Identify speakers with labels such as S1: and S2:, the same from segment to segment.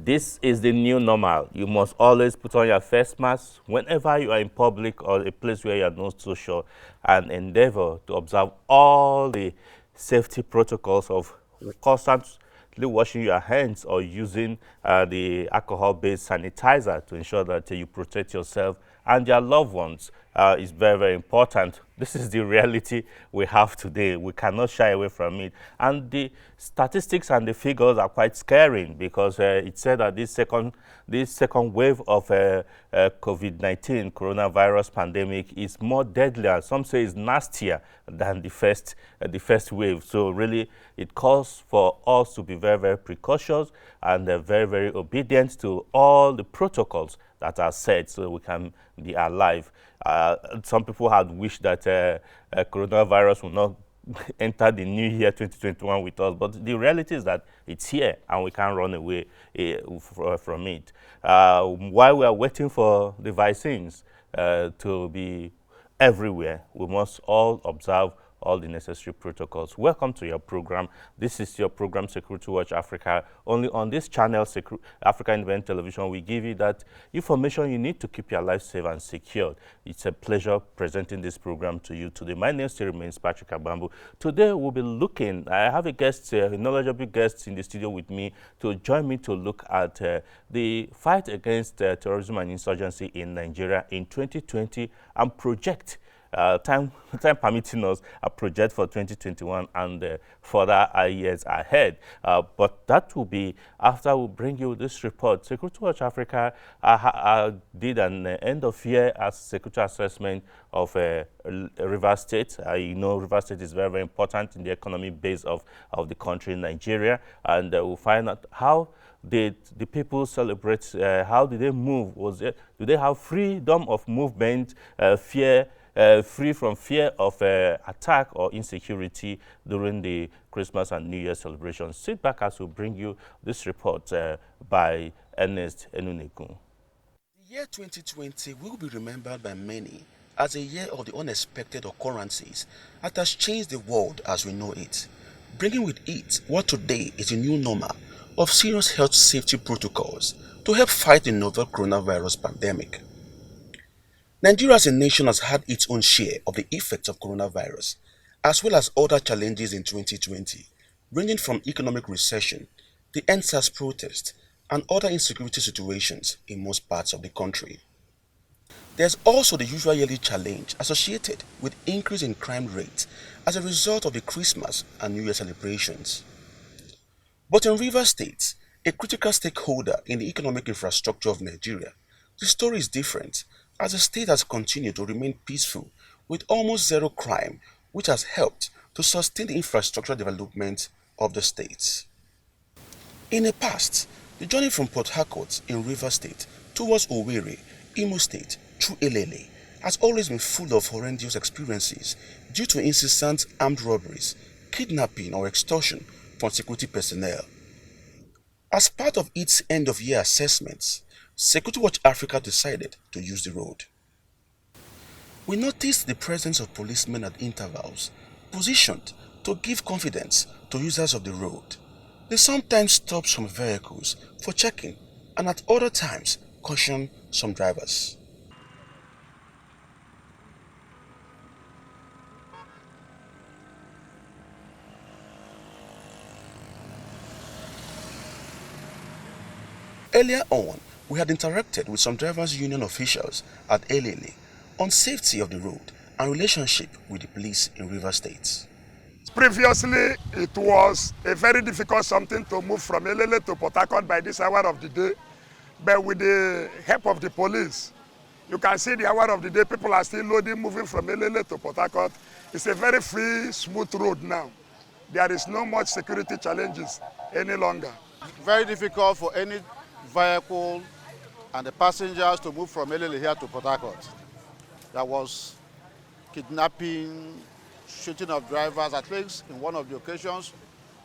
S1: This is the new normal. You must always put on your face mask whenever you are in public or a place where you are not so sure, and endeavor to observe all the safety protocols of constantly washing your hands or using the alcohol-based sanitizer to ensure that you protect yourself and your loved ones is very, very important. This is the reality we have today. We cannot shy away from it. And the statistics and the figures are quite scaring because it said that this second wave of COVID-19 coronavirus pandemic is more deadly, and some say is nastier than the first wave. So really, it calls for us to be very, very precautious and very, very obedient to all the protocols that are set so we can be alive. Some people had wished that coronavirus will not enter the new year 2021 with us, but the reality is that it's here and we can't run away from it. While we are waiting for the vaccines to be everywhere, we must all observe all the necessary protocols. Welcome to your program. This is your program, Security Watch Africa. Only on this channel, Africa Independent Television, we give you that information you need to keep your life safe and secure. It's a pleasure presenting this program to you today. My name still remains Patrick Abambu. Today we'll be looking, I have a guest, a knowledgeable guest in the studio with me to join me to look at the fight against terrorism and insurgency in Nigeria in 2020 and project time permitting us, a project for 2021 and further years ahead. But that will be after we bring you this report. Security Watch Africa did an end of year security assessment of Rivers State. You know, Rivers State is very, very important in the economic base of the country, Nigeria, and we'll find out how did the people celebrate, how did they move? Do they have freedom of movement, free from fear of attack or insecurity during the Christmas and New Year celebrations? Sit back as we bring you this report by Ernest Enunekun.
S2: The year 2020 will be remembered by many as a year of the unexpected occurrences that has changed the world as we know it, bringing with it what today is a new normal of serious health safety protocols to help fight the novel coronavirus pandemic. Nigeria as a nation has had its own share of the effects of coronavirus, as well as other challenges in 2020, ranging from economic recession, the EndSARS protest, and other insecurity situations in most parts of the country. There's also the usual yearly challenge associated with increase in crime rates as a result of the Christmas and New Year celebrations. But in Rivers State, a critical stakeholder in the economic infrastructure of Nigeria, the story is different, as the state has continued to remain peaceful with almost zero crime, which has helped to sustain the infrastructural development of the state. In the past, the journey from Port Harcourt in Rivers State towards Owerri, Imo State, through Elele has always been full of horrendous experiences due to incessant armed robberies, kidnapping or extortion from security personnel. As part of its end-of-year assessments, Security Watch Africa decided to use the road. We noticed the presence of policemen at intervals, positioned to give confidence to users of the road. They sometimes stop some vehicles for checking and at other times caution some drivers. Earlier on, we had interacted with some drivers' union officials at Elele on safety of the road and relationship with the police in Rivers State.
S3: Previously, it was a very difficult something to move from Elele to Port Harcourt by this hour of the day. But with the help of the police, you can see the hour of the day, people are still loading, moving from Elele to Port Harcourt. It's a very free, smooth road now. There is no much security challenges any longer.
S4: Very difficult for any vehicle and the passengers to move from Elele here to Port Harcourt. There was kidnapping, shooting of drivers. At least in one of the occasions,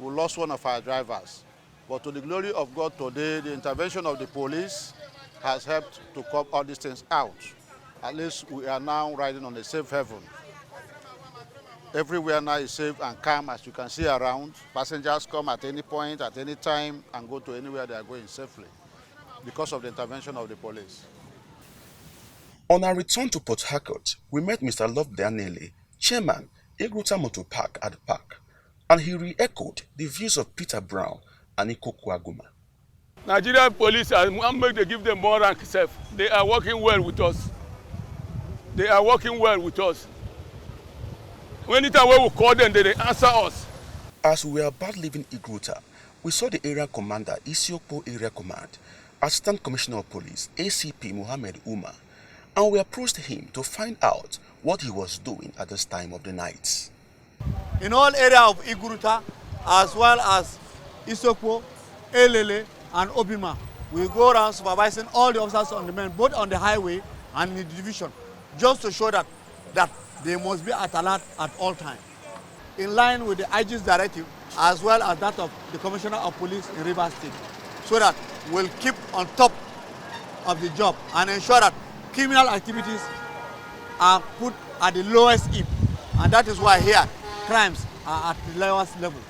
S4: we lost one of our drivers. But to the glory of God today, the intervention of the police has helped to cut all these things out. At least we are now riding on a safe haven. Everywhere now is safe and calm, as you can see around. Passengers come at any point, at any time, and go to anywhere they are going safely. because of the intervention of the police.
S2: On our return to Port Harcourt, we met Mr. Love Daniele, chairman, Igruta Motor Park at the park, and he re-echoed the views of Peter Brown and Ikoku Aguma.
S5: Nigerian police, make they give them more rank self. They are working well with us. They are working well with us. Anytime we call them, they answer us.
S2: As we were about leaving Igruta, we saw the area commander, Isiokpo Area Command, Assistant Commissioner of Police, ACP Mohammed Umar, and we approached him to find out what he was doing at this time of the night.
S6: In all area of Igruta, as well as Isokpo, Elele, and Obima, we go around supervising all the officers on the men, both on the highway and in the division, just to show that they must be at alert at all times, in line with the IG's directive, as well as that of the Commissioner of Police in Rivers State, so that we'll keep on top of the job and ensure that criminal activities are put at the lowest ebb, and that is why here crimes are at the lowest level.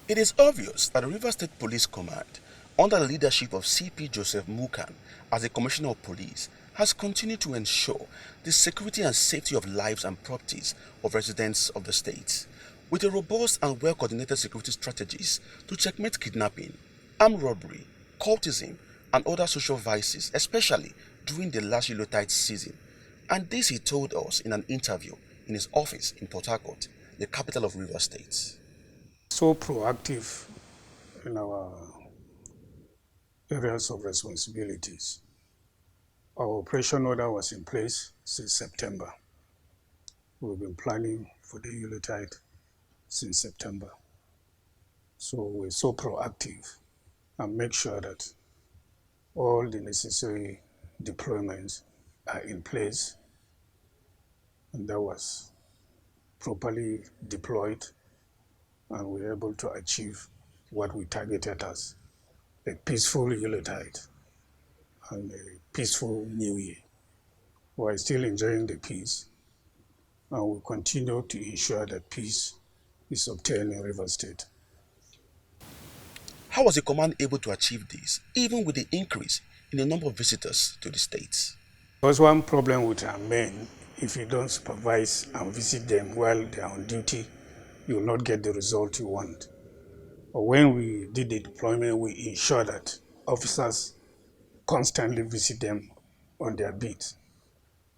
S2: It is obvious that the Rivers State Police Command, under the leadership of CP Joseph Mukan as the Commissioner of Police, has continued to ensure the security and safety of lives and properties of residents of the state, with a robust and well-coordinated security strategies to checkmate kidnapping, armed robbery, cultism, and other social vices, especially during the last Yuletide season. And this he told us in an interview in his office in Port Harcourt, the capital of Rivers State.
S7: So proactive in our areas of responsibilities. Our operation order was in place since September. We've been planning for the Yuletide since September. So we're so proactive and make sure that all the necessary deployments are in place, and that was properly deployed, and we were able to achieve what we targeted as a peaceful Yuletide and a peaceful New Year. We're still enjoying the peace, and we continue to ensure that peace is obtained in Rivers State.
S2: How was the command able to achieve this, even with the increase in the number of visitors to the states?
S7: There's one problem with our men. If you don't supervise and visit them while they are on duty, you will not get the result you want. But when we did the deployment, we ensure that officers constantly visit them on their beat,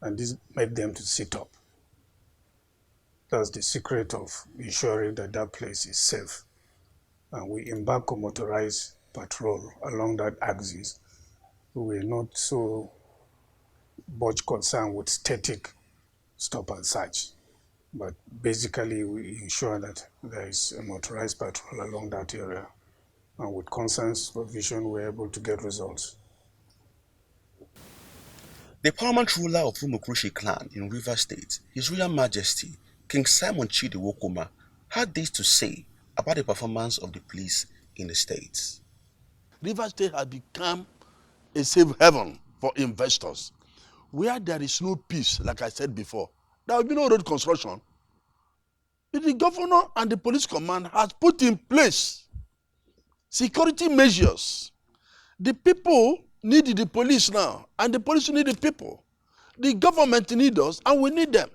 S7: and this made them to sit up. That's the secret of ensuring that that place is safe. And we embark on motorized patrol along that axis. We're not so much concerned with static stop and search, but basically we ensure that there is a motorized patrol along that area, and with constant supervision we're able to get results.
S2: The paramount ruler of Umukrushi clan in Rivers State, His Royal Majesty King Simon Chidi Wokoma, had this to say about the performance of the police in the states.
S8: Rivers State has become a safe haven for investors. Where there is no peace, like I said before, there will be no road construction. But the governor and the police command has put in place security measures. The people need the police now, and the police need the people. The government needs us, and we need them.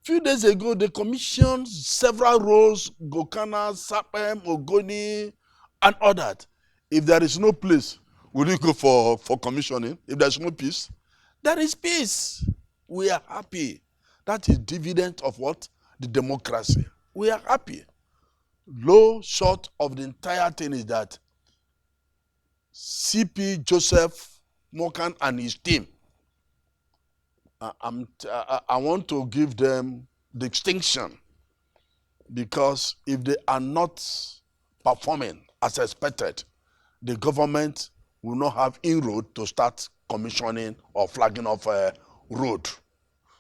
S8: A few days ago, they commissioned several roads, Gokana, Sapem, Ogoni, and others. If there is no place, will you go for commissioning? If there is no peace, there is peace. We are happy. That is dividend of what? The democracy. We are happy. Low short of the entire thing is that CP Joseph Mokan and his team, I want to give them distinction, because if they are not performing as expected, the government will not have inroad to start commissioning or flagging off a road.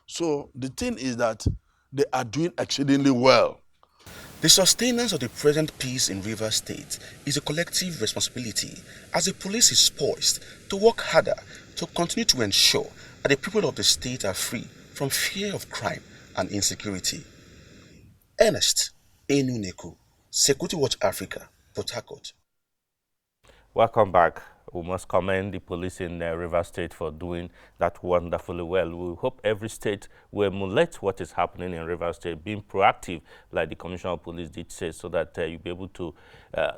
S8: So the thing is that they are doing exceedingly well.
S2: The sustenance of the present peace in Rivers State is a collective responsibility, as the police is poised to work harder to continue to ensure that the people of the state are free from fear of crime and insecurity. Ernest Enuneku, Security Watch Africa, Port Harcourt.
S1: Welcome back. we must commend the police in Rivers State for doing that wonderfully well. We hope every state will emulate what is happening in Rivers State, being proactive, like the Commissioner of Police did say, so that you'll be able to,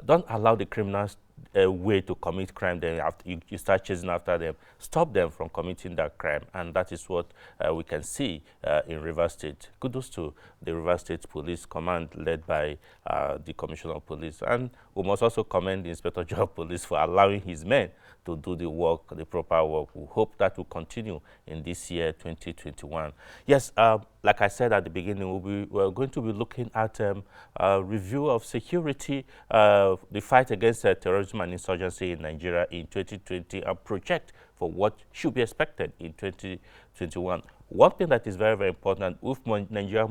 S1: don't allow the criminals a way to commit crime, then after you start chasing after them, stop them from committing that crime. And that is what we can see in Rivers State. Kudos to the Rivers State Police Command led by the Commissioner of Police. And we must also commend the Inspector General of Police for allowing his men to do the work, the proper work. We hope that will continue in this year, 2021. Yes, like I said at the beginning, we're going to be looking at a review of security, the fight against terrorism and insurgency in Nigeria in 2020, and project for what should be expected in 2021. One thing that is very, very important, if Nigeria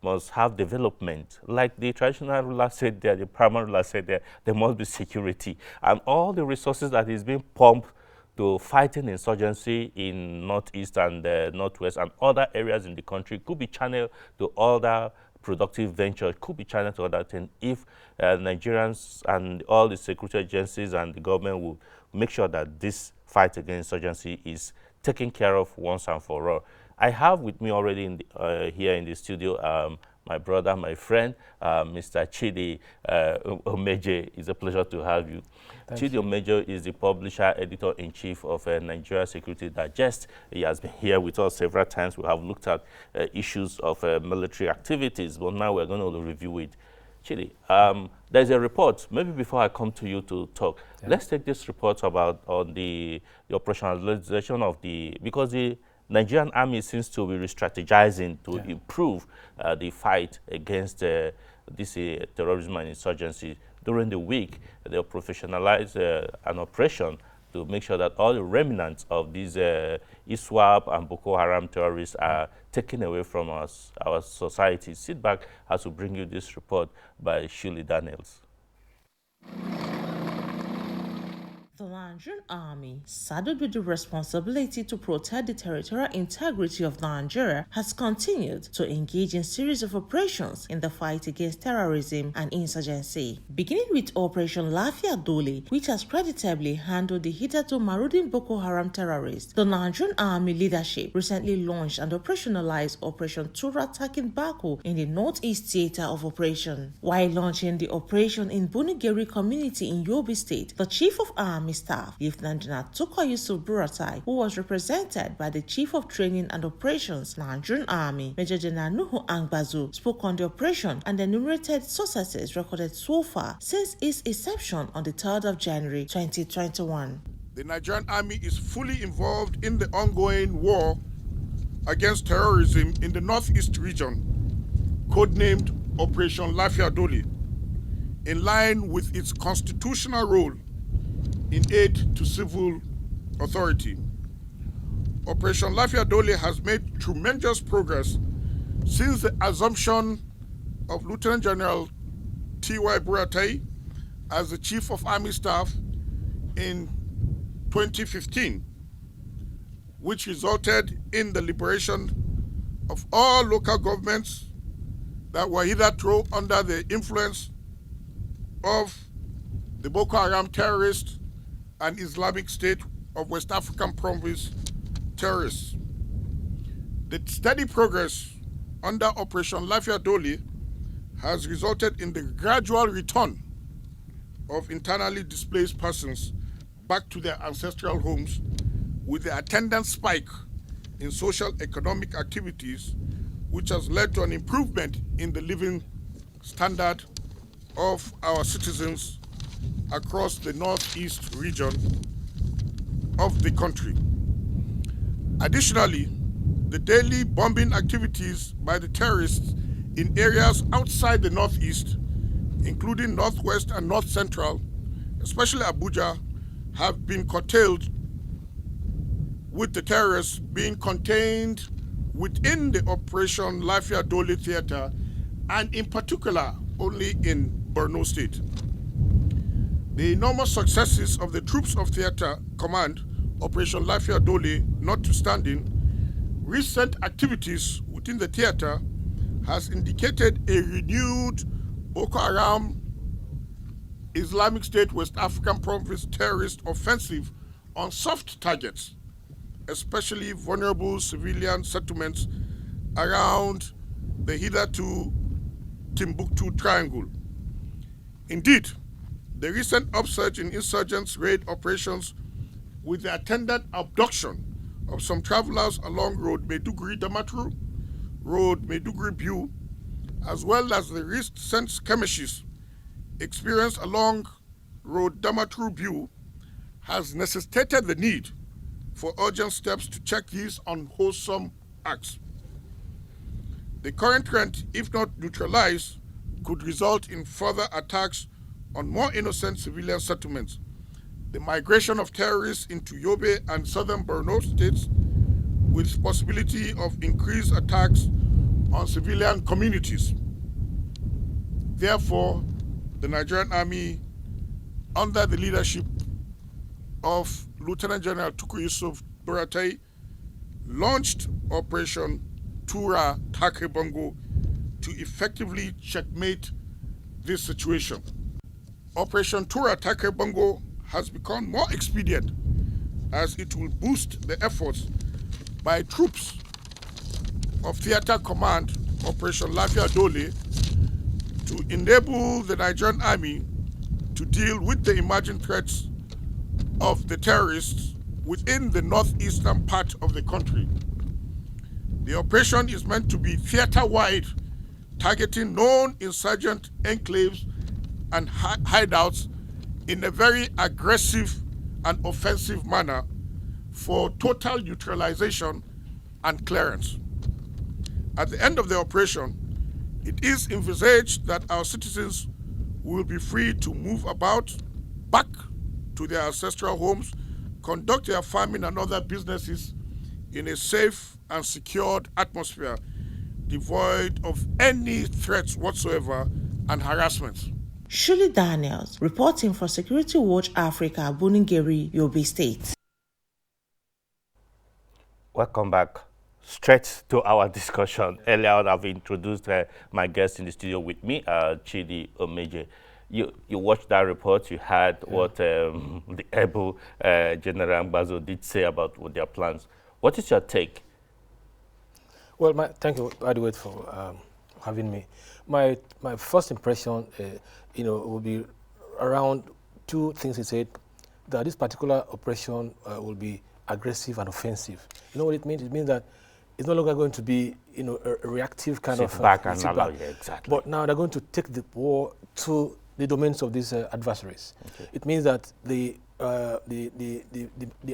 S1: must have development, like the traditional ruler said there, the primary ruler said there must be security. And all the resources that is being pumped to fighting insurgency in Northeast and Northwest and other areas in the country could be channeled to other productive ventures, could be channeled to other things if Nigerians and all the security agencies and the government will make sure that this fight against insurgency is taken care of once and for all. I have with me already here in the studio my brother, my friend, Mr. Chidi Omeje. It's a pleasure to have you. Chidi Omeje is the publisher, editor-in-chief of Nigeria Security Digest. He has been here with us several times. We have looked at issues of military activities, but now we're going to review it. Chidi, there's a report. Maybe before I come to you to talk, let's take this report about the operationalization of because the Nigerian army seems to be re-strategizing to improve the fight against this terrorism and insurgency. During the week, they'll professionalize an operation to make sure that all the remnants of these ISWAP and Boko Haram terrorists are taken away from our society. Sit back as we bring you this report by Shirley Daniels.
S9: The Nigerian Army, saddled with the responsibility to protect the territorial integrity of Nigeria, has continued to engage in a series of operations in the fight against terrorism and insurgency. Beginning with Operation Lafia Dole, which has creditably handled the hitherto marauding Boko Haram terrorists, the Nigerian Army leadership recently launched and operationalized Operation Tura Takin Bako in the Northeast Theater of Operation. While launching the operation in Bunigeri community in Yobe State, the Chief of Army Staff, Lieutenant General Tukur Yusuf Buratai, who was represented by the Chief of Training and Operations, Nigerian Army, Major General Nuhu Angbazu, spoke on the operation and enumerated successes recorded so far since its inception on the 3rd of January 2021.
S3: The Nigerian Army is fully involved in the ongoing war against terrorism in the Northeast region, codenamed Operation Lafia Dole, in line with its constitutional role in aid to civil authority. Operation Lafia Dole has made tremendous progress since the assumption of Lieutenant General T.Y. Buratai as the Chief of Army Staff in 2015, which resulted in the liberation of all local governments that were hitherto under the influence of the Boko Haram terrorists and Islamic State of West African Province terrorists. The steady progress under Operation Lafia Dole has resulted in the gradual return of internally displaced persons back to their ancestral homes, with the attendant spike in social economic activities, which has led to an improvement in the living standard of our citizens across the Northeast region of the country. Additionally, the daily bombing activities by the terrorists in areas outside the Northeast, including Northwest and North Central, especially Abuja, have been curtailed, with the terrorists being contained within the Operation Lafia Dole theater, and in particular only in Borno State. The enormous successes of the troops of Theater Command, Operation Lafia Dole notwithstanding, recent activities within the theater has indicated a renewed Boko Haram Islamic State West African Province terrorist offensive on soft targets, especially vulnerable civilian settlements around the hitherto Timbuktu Triangle. Indeed, the recent upsurge in insurgents' raid operations with the attendant abduction of some travelers along Road Maiduguri-Damaturu, Road Maiduguri-Biu, as well as the recent skirmishes experienced along Road Damaturu-Biu has necessitated the need for urgent steps to check these unwholesome acts. The current trend, if not neutralized, could result in further attacks on more innocent civilian settlements, the migration of terrorists into Yobe and southern Borno states, with possibility of increased attacks on civilian communities. Therefore, the Nigerian Army, under the leadership of Lieutenant General Tukur Yusuf Buratai, launched Operation Tura Take Bongo to effectively checkmate this situation. Operation Tura Take Bongo has become more expedient as it will boost the efforts by troops of Theater Command Operation Lafia Dole to enable the Nigerian Army to deal with the emerging threats of the terrorists within the northeastern part of the country. The operation is meant to be theater-wide, targeting known insurgent enclaves and hideouts in a very aggressive and offensive manner for total neutralization and clearance. At the end of the operation, it is envisaged that our citizens will be free to move about back to their ancestral homes, conduct their farming and other businesses in a safe and secured atmosphere, devoid of any threats whatsoever and harassments.
S9: Shuli Daniels, reporting for Security Watch Africa, Buningeri, Yobe State.
S1: Welcome back. Straight to our discussion. Earlier on, I've introduced my guest in the studio with me, Chidi Omeje. You watched that report. You heard what the able General Mbazo did say about their plans. What is your take?
S10: Well, thank you, by the way, for having me. My first impression, will be around two things. He said that this particular operation will be aggressive and offensive. You know what it means? It means that it's no longer going to be, a reactive kind of
S1: back and allow, yeah, exactly.
S10: But now they're going to take the war to the domains of these adversaries. Okay. It means that the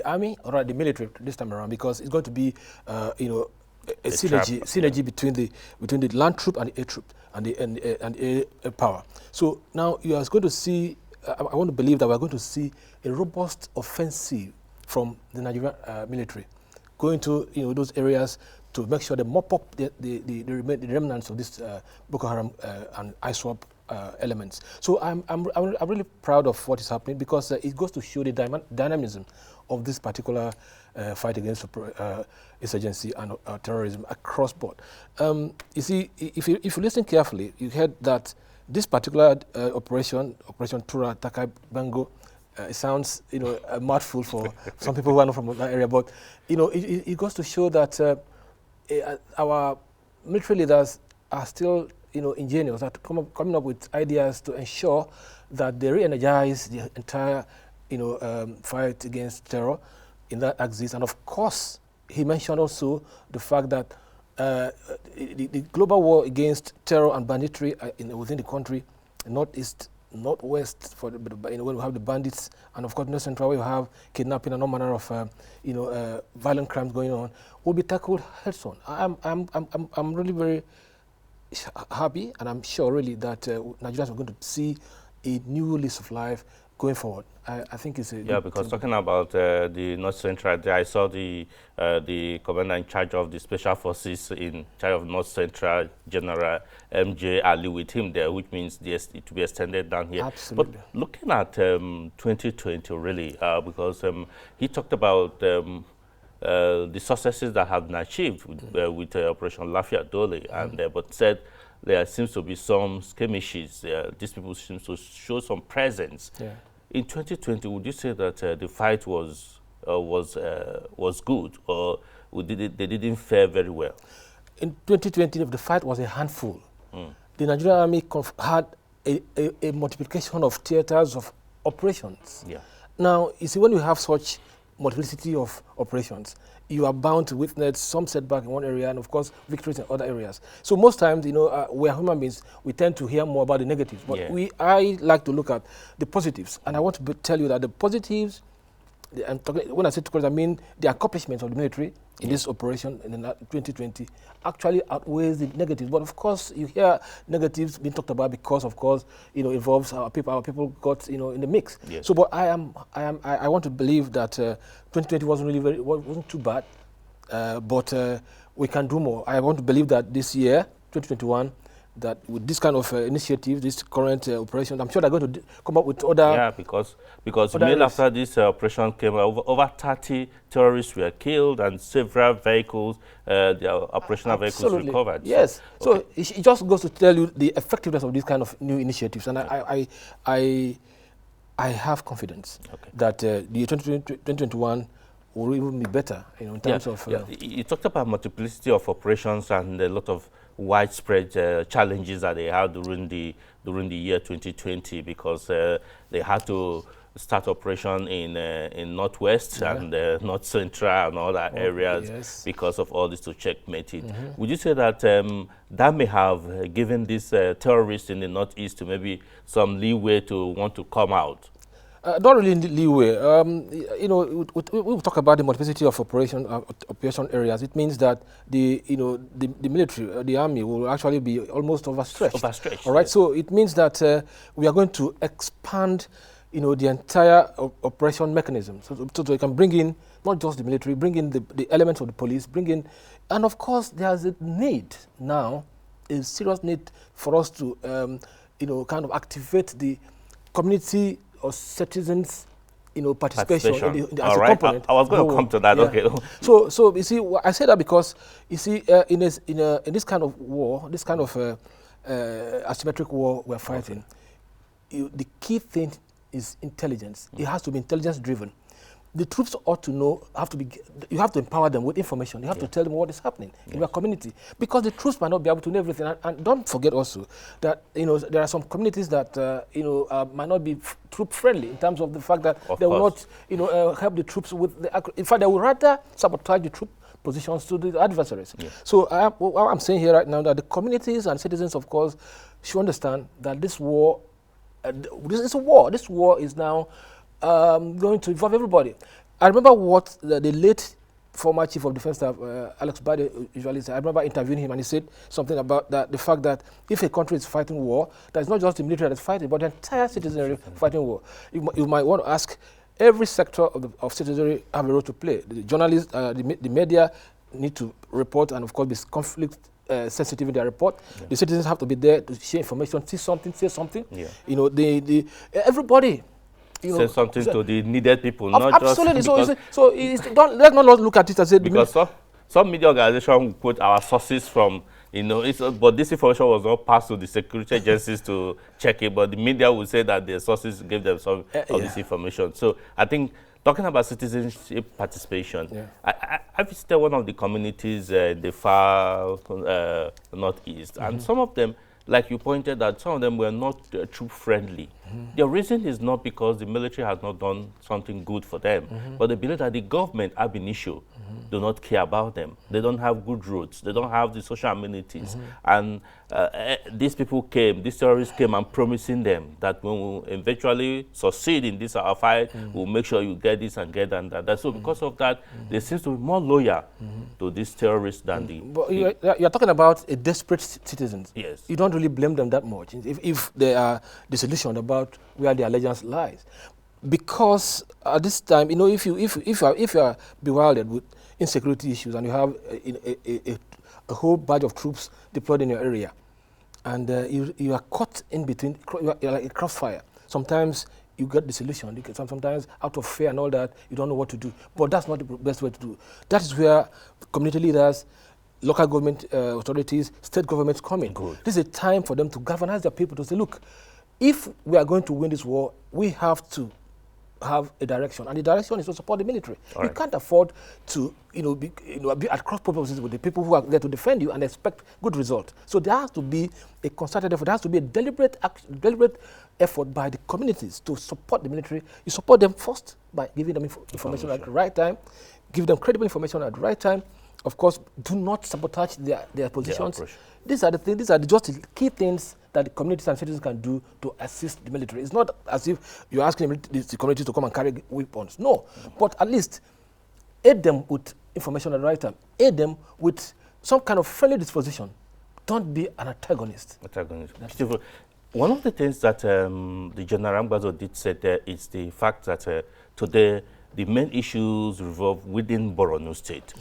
S10: army, or the military this time around, because it's going to be, a synergy between the land troop and the air troop and the air power. So now you are going to see. I want to believe that we are going to see a robust offensive from the Nigerian military, going to those areas to make sure they mop up the remnants of this Boko Haram and ISWAP elements. So I'm really proud of what is happening, because it goes to show the dynamism of this particular fight against insurgency and terrorism across board. You see, if you listen carefully, you heard that this particular Operation Tura Take Bongo, it sounds, a mouthful for some people who are not from that area, but it goes to show that our military leaders are still, ingenious, are coming up with ideas to ensure that they re-energize the entire, fight against terror in that axis. And of course, he mentioned also the fact that the global war against terror and banditry within the country, northeast, northwest, when we have the bandits, and of course, north central, where you have kidnapping and all manner of violent crimes going on, will be tackled heads on. I'm really very happy, and I'm sure really that Nigerians are going to see a new lease of life going forward. I think it's a
S1: because talking about the North Central, I saw the commander in charge of the Special Forces in charge of North Central, General MJ Ali, with him there, which means it will be extended down here.
S10: Absolutely.
S1: But looking at 2020, really, because he talked about the successes that have been achieved with Operation Lafia Dole, and but said there seems to be some skirmishes. These people seem to show some presence.
S10: Yeah.
S1: In 2020, would you say that the fight was good, or they didn't fare very well?
S10: In 2020, the fight was a handful. The Nigerian Army had a multiplication of theaters of operations.
S1: Yeah.
S10: Now, you see, when you have such multiplicity of operations, you are bound to witness some setback in one area and, of course, victories in other areas. So most times, you know, we are human beings, we tend to hear more about the negatives. But I like to look at the positives. And I want to tell you that the positives, when I say I mean the accomplishments of the military in this operation in 2020 actually outweighs the negatives. But of course, you hear negatives being talked about because, of course, you know, involves our people. Our people got, you know, in the mix.
S1: Yes.
S10: So, but I want to believe that 2020 wasn't too bad, but we can do more. I want to believe that this year, 2021. That with this kind of initiative, this current operation, I'm sure they're going to come up with other...
S1: Yeah, because immediately after this operation came, over 30 terrorists were killed and several vehicles, their operational vehicles recovered.
S10: Yes. So it just goes to tell you the effectiveness of these kind of new initiatives. And I have confidence that the 2021 will even be better, you know, in terms of...
S1: You talked about multiplicity of operations and a lot of widespread challenges that they had during the year 2020, because they had to start operation in Northwest and North Central and other areas because of all this to checkmate it. Would you say that that may have given these terrorists in the Northeast maybe some leeway to want to come out?
S10: Not really leeway. You know, we talk about the multiplicity of operation areas. It means that the military, the army, will actually be almost overstretched. All right. Yes. So it means that we are going to expand, you know, the entire operation mechanism, so we can bring in not just the military, bring in the elements of the police, bring in, and of course there's a need now, a serious need for us to, you know, kind of activate the community or citizens, you know, participation in as a component.
S1: I was going to come to that. Okay.
S10: So you see, I say that because you see, in this kind of war, this kind of asymmetric war we're fighting, the key thing is intelligence. It has to be intelligence driven. The troops ought to know, you have to empower them with information. You have to tell them what is happening in your community, because the troops might not be able to know everything. And don't forget also that, you know, there are some communities that, you know, might not be troop friendly in terms of the fact that they will not, you know, help the troops with in fact, they will rather sabotage the troop positions to the adversaries. So what I'm saying here right now, that the communities and citizens, of course, should understand that this war, this is a war. This war is now going to involve everybody. I remember what the late former Chief of Defense Staff, Alex Bade, usually said. I remember interviewing him, and he said something about that, the fact that if a country is fighting war, that it's not just the military that's fighting, but the entire citizenry fighting war. You might want to ask, every sector of citizenry have a role to play. The journalists, the media need to report, and of course, be conflict sensitive in their report. The citizens have to be there to share information, see something, say something. You know, everybody. You know,
S1: say something to the needed people, not
S10: absolutely.
S1: just
S10: let's not look at it as a
S1: because some media organization quote our sources from, you know, but this information was not passed to the security agencies to check it, but the media will say that their sources gave them some of this information. So I think talking about citizenship participation, I visited one of the communities in the far northeast, and some of them, like you pointed out, some of them were not troop friendly. The reason is not because the military has not done something good for them, but they believe that the government ab initio do not care about them. They don't have good roads. They don't have the social amenities. And these terrorists came and promising them that when we eventually succeed in this our fight, we'll make sure you get this and get that and that. So because of that, they seem to be more loyal to these terrorists than the...
S10: But you're talking about a desperate citizens.
S1: Yes.
S10: You don't really blame them that much if they are disillusioned about where their allegiance lies. Because at this time, you know, if you are bewildered with insecurity issues and you have a whole batch of troops deployed in your area, and you are caught in between, you're like a crossfire. Sometimes you get disillusioned, sometimes out of fear and all that, you don't know what to do. But that's not the best way to do. That is where community leaders, local government authorities, state governments come in.
S1: Good.
S10: This is a time for them to galvanize their people to say, look, if we are going to win this war, we have to have a direction, and the direction is to support the military. You can't afford to, be at cross purposes with the people who are there to defend you and expect good result. So there has to be a concerted effort. There has to be a deliberate effort by the communities to support the military. You support them first by giving them information at the right time, give them credible information at the right time. Of course, do not sabotage their positions. These are the things. These are just the key things that the communities and citizens can do to assist the military. It's not as if you're asking the communities to come and carry weapons. No, but at least aid them with information at the right time. Aid them with some kind of friendly disposition. Don't be an antagonist.
S1: One of the things that the General Ambazo did say there is the fact that today the main issues revolve within Borno State.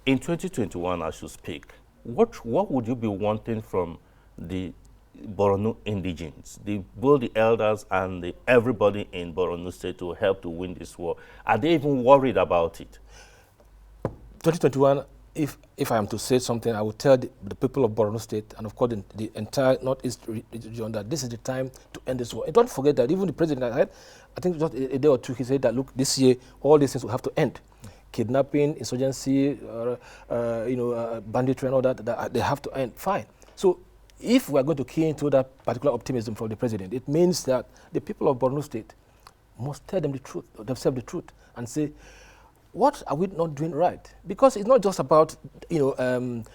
S1: In 2021, as you speak, what would you be wanting from the Borno indigenes, both the elders and everybody in Borno State to help to win this war? Are they even worried about it?
S10: 2021, if I am to say something, I will tell the people of Borno State and of course the entire Northeast region that this is the time to end this war. And don't forget that even the president, I think just a day or two, he said that, look, this year all these things will have to end. Kidnapping, insurgency, banditry and all that, they have to end. Fine. So if we are going to key into that particular optimism from the president, it means that the people of Borno State must tell them the truth, themselves the truth, and say, what are we not doing right? Because it's not just about abusing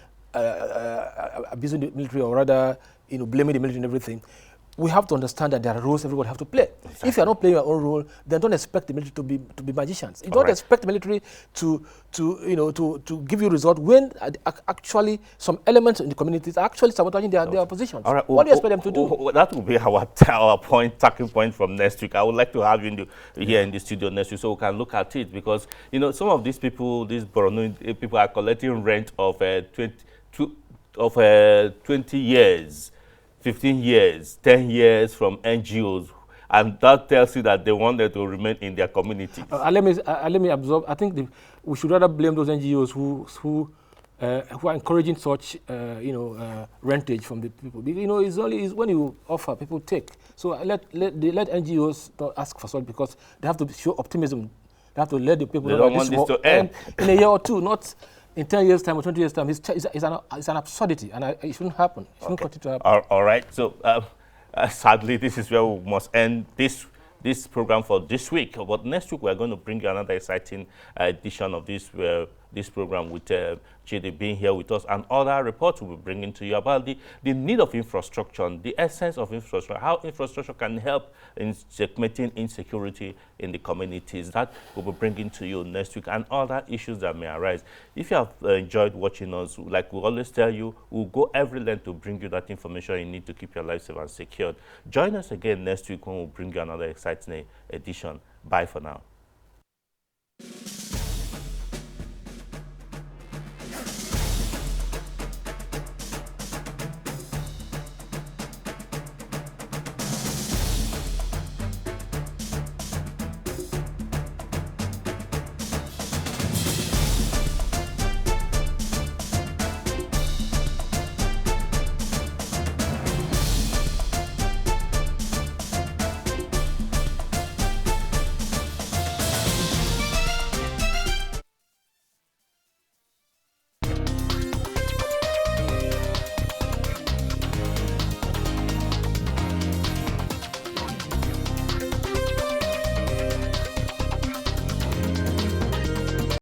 S10: the military, or rather blaming the military and everything. We have to understand that there are roles everybody have to play. Exactly. If you are not playing your own role, then don't expect the military to be magicians. You don't expect the military to give you result when actually some elements in the communities are actually sabotaging their positions.
S1: All right.
S10: What do you expect them to do?
S1: That will be our talking point from next week. I would like to have you here in the studio next week so we can look at it, because some of these people, these Borno people, are collecting rent of 20 years. 15 years, 10 years from NGOs, and that tells you that they want them to remain in their communities.
S10: Let me absorb. I think we should rather blame those NGOs who are encouraging such rentage from the people. It's when you offer, people take. So let NGOs not ask for such, because they have to show optimism. They have to let the people know that this will end in a year or two, not in 10 years' time or 20 years' time. It's an absurdity, and it shouldn't happen. It shouldn't continue to happen.
S1: All right. So, sadly, this is where we must end this program for this week. But next week, we're going to bring you another exciting edition of this program with JD being here with us, and other reports we'll be bringing to you about the need of infrastructure, the essence of infrastructure, how infrastructure can help in checkmating insecurity in the communities. That we'll be bringing to you next week, and other issues that may arise. If you have enjoyed watching us, like we always tell you, we'll go every length to bring you that information you need to keep your life safe and secured. Join us again next week when we'll bring you another exciting edition. Bye for now.